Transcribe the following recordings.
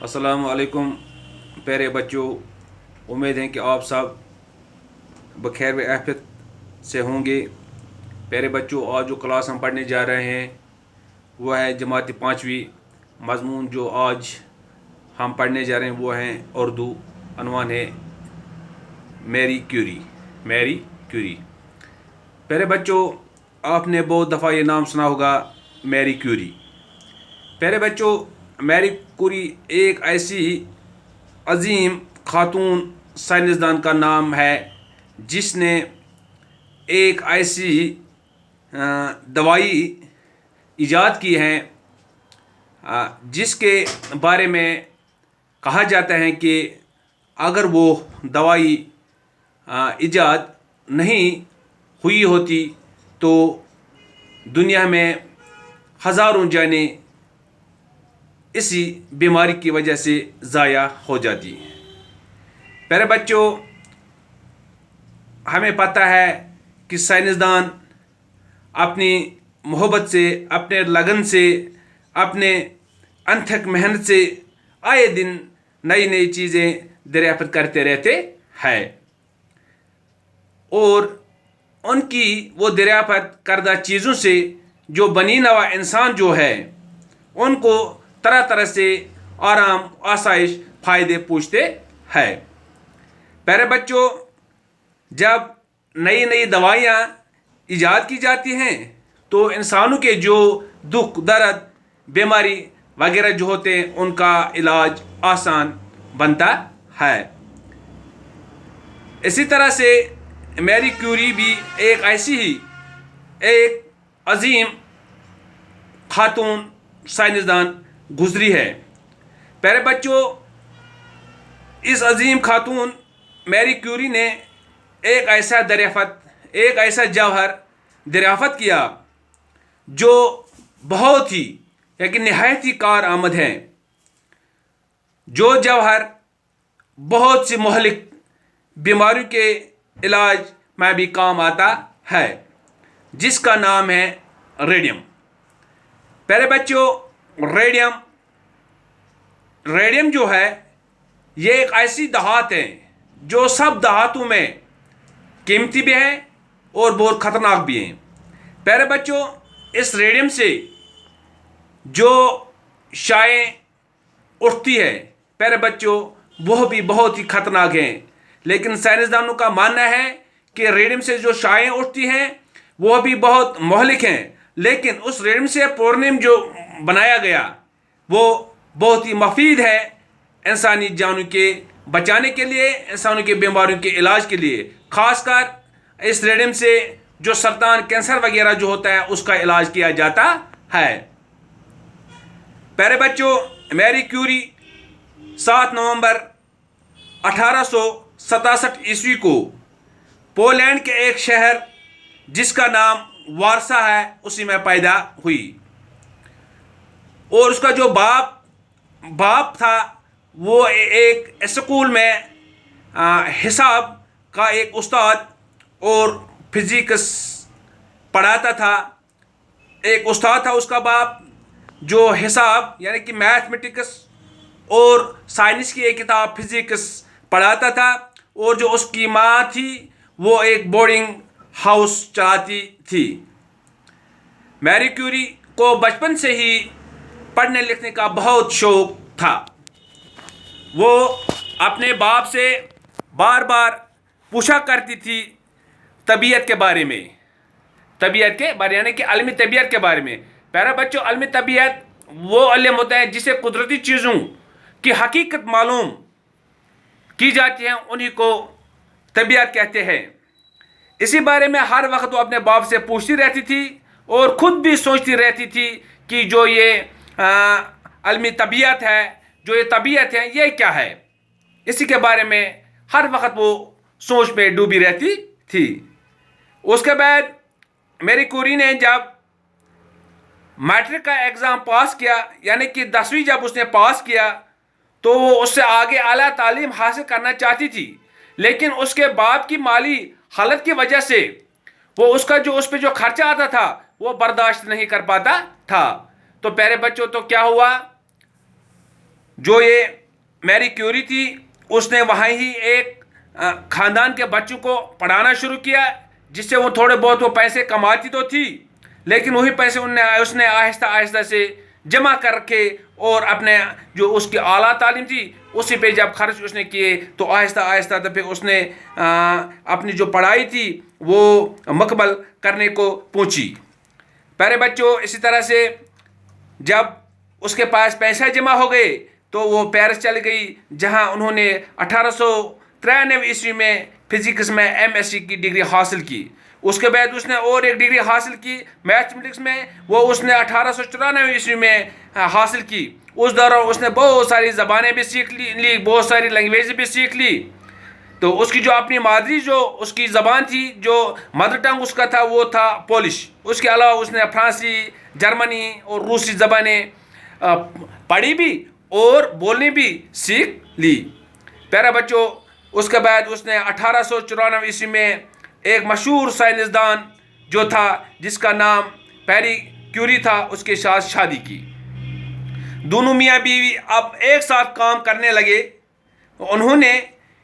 अस्सलाम वालेकुम प्यारे बच्चों। उम्मीद है कि आप सब बखैर व आफियत से होंगे। प्यारे बच्चों, आज जो क्लास हम पढ़ने जा रहे हैं वो है जमात पाँचवीं। मज़मून जो आज हम पढ़ने जा रहे हैं वो हैं उर्दू। अनवान है मैरी क्यूरी। Marie Curie. प्यारे बच्चों, आपने बहुत दफ़ा ये नाम सुना होगा, मैरी क्यूरी। प्यारे बच्चों, मैरी क्यूरी एक ऐसी अजीम खातून साइंसदान का नाम है जिसने एक ऐसी दवाई इजाद की है जिसके बारे में कहा जाता है कि अगर वो दवाई इजाद नहीं हुई होती तो दुनिया में हज़ारों जानें इसी बीमारी की वजह से ज़ाया हो जाती। प्यारे बच्चों, हमें पता है कि साइंसदान अपनी मोहब्बत से, अपने लगन से, अपने अनथक मेहनत से आए दिन नई नई चीज़ें दरियाफ्त करते रहते हैं और उनकी वो दरियाफ्त करदा चीज़ों से जो बनी नवा इंसान जो है उनको तरह तरह से आराम, आसाइश, फ़ायदे पूछते हैं। प्यारे बच्चों, जब नई नई दवाइयाँ इजाद की जाती हैं तो इंसानों के जो दुख, दर्द, बीमारी वगैरह जो होते हैं उनका इलाज आसान बनता है। इसी तरह से मैरी क्यूरी भी एक ऐसी ही एक अजीम खातून साइंसदान गुजरी है। प्यारे बच्चों, इस अजीम खातून मैरी क्यूरी ने एक ऐसा दरियाफ्त, एक ऐसा जौहर दरियाफ्त किया जो बहुत ही यानी नहायत ही कार आमद है। जो जौहर बहुत सी मुहलिक बीमारियों के इलाज में भी काम आता है, जिसका नाम है रेडियम। प्यारे बच्चों, रेडियम जो है ये एक ऐसी धात है जो सब धातुओं में कीमती भी है और बहुत ख़तरनाक भी है। प्यारे बच्चों, इस रेडियम से जो शाएँ उठती है प्यारे बच्चों वह भी बहुत ही ख़तरनाक हैं। लेकिन साइंसदानों का मानना है कि रेडियम से जो शाएँ उठती हैं वह भी बहुत मोहलिक हैं, लेकिन उस रेडियम से पोलोनियम जो बनाया गया वो बहुत ही मुफीद है इंसानी जानों के बचाने के लिए, इंसानों के बीमारियों के इलाज के लिए। ख़ासकर इस रेडियम से जो सरतान, कैंसर वगैरह जो होता है उसका इलाज किया जाता है। प्यारे बच्चों, मैरी क्यूरी 7 नवंबर 1867 ईस्वी को पोलैंड के एक शहर जिसका नाम वारसा है उसी में पैदा हुई और उसका जो बाप था वो एक स्कूल में हिसाब का एक उस्ताद और फिजिक्स पढ़ाता था। एक उस्ताद था उसका बाप जो हिसाब यानी कि मैथमेटिक्स और साइंस की एक किताब फिजिक्स पढ़ाता था, और जो उसकी माँ थी वो एक बोर्डिंग हाउस चलाती थी। मैरी क्यूरी को बचपन से ही पढ़ने लिखने का बहुत शौक था। वो अपने बाप से बार बार पूछा करती थी तबीयत के बारे में, यानी कि अलमी तबीयत के बारे में। प्यारे बच्चों, अलमी तबीयत वो इल्म होता है जिसे कुदरती चीज़ों की हकीकत मालूम की जाती है, उन्हीं को तबीयत कहते हैं। इसी बारे में हर वक्त वो अपने बाप से पूछती रहती थी और ख़ुद भी सोचती रहती थी कि जो ये अलमी तबीयत है, जो ये तबीयत है, ये क्या है। इसी के बारे में हर वक्त वो सोच में डूबी रहती थी। उसके बाद मैरी क्यूरी ने जब मैट्रिक का एग्ज़ाम पास किया, यानी कि 10वीं जब उसने पास किया, तो वो उससे आगे आला तालीम हासिल करना चाहती थी, लेकिन उसके बाप की माली हालत की वजह से वो उसका जो उस पर जो खर्चा आता था वो बर्दाश्त नहीं कर पाता था। तो प्यारे बच्चों, तो क्या हुआ, جو یہ میری کیوری تھی اس نے وہاں ہی ایک خاندان کے بچوں کو پڑھانا شروع کیا، جس سے وہ تھوڑے بہت وہ پیسے کماتی تو تھی، لیکن وہی پیسے اس نے آہستہ آہستہ سے جمع کر کے اور اپنے جو اس کی اعلیٰ تعلیم تھی اسی پہ جب خرچ اس نے کیے تو آہستہ آہستہ تو پھر اس نے اپنی جو پڑھائی تھی وہ مکمل کرنے کو پہنچی۔ پیارے بچوں، اسی طرح سے جب اس کے پاس پیسہ جمع ہو گئے تو وہ پیرس چل گئی، جہاں انہوں نے 1893 میں فزکس میں MSc کی ڈگری حاصل کی۔ اس کے بعد اس نے اور ایک ڈگری حاصل کی میتھمیٹکس میں، وہ اس نے 1894 میں حاصل کی۔ اس دوران اس نے بہت ساری زبانیں بھی سیکھ لی، بہت ساری لینگویج بھی سیکھ لی۔ تو اس کی جو اپنی مادری جو اس کی زبان تھی، جو مدر ٹنگ اس کا تھا، وہ تھا پولش۔ اس کے علاوہ اس نے فرانسی، جرمنی اور روسی زبانیں پڑھی بھی اور بولنی بھی سیکھ لی۔ پیارے بچوں، اس کے بعد اس نے 1894 میں ایک مشہور سائنسدان جو تھا جس کا نام پیری کیوری تھا، اس کے ساتھ شادی کی۔ دونوں میاں بیوی اب ایک ساتھ کام کرنے لگے۔ انہوں نے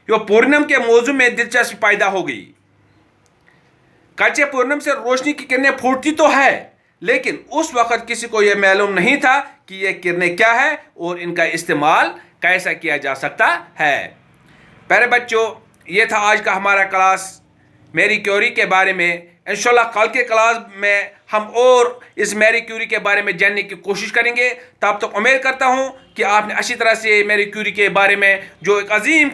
جو پورنم کے موضوع میں دلچسپی پیدا ہو گئی۔ کچے پورنم سے روشنی کی کرنیں پھوٹتی تو ہے، لیکن اس وقت کسی کو یہ معلوم نہیں تھا کہ یہ کرنیں کیا ہے اور ان کا استعمال کیسا کیا جا سکتا ہے۔ پیارے بچوں، یہ تھا آج کا ہمارا کلاس میری کیوری کے بارے میں۔ انشاءاللہ کل کے کلاس میں ہم اور اس میری کیوری کے بارے میں جاننے کی کوشش کریں گے۔ تب تک امید کرتا ہوں کہ آپ نے اچھی طرح سے میری کیوری کے بارے میں، جو ایک عظیم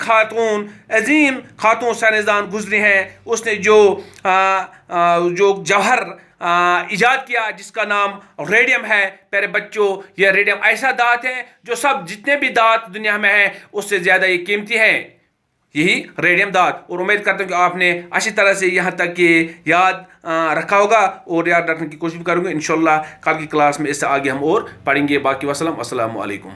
خاتون سائنسدان گزری ہیں، اس نے جو جوہر ایجاد کیا جس کا نام ریڈیم ہے۔ پیارے بچوں، یہ ریڈیم ایسا دھات ہے جو سب جتنے بھی دھات دنیا میں ہیں اس سے زیادہ یہ قیمتی ہیں، یہی ریڈیم دھات۔ اور امید کرتا ہوں کہ آپ نے اچھی طرح سے یہاں تک کہ یاد رکھا ہوگا اور یاد رکھنے کی کوشش کروں گے۔ انشاءاللہ کل کی کلاس میں اس سے آگے ہم اور پڑھیں گے۔ باقی السلام علیکم۔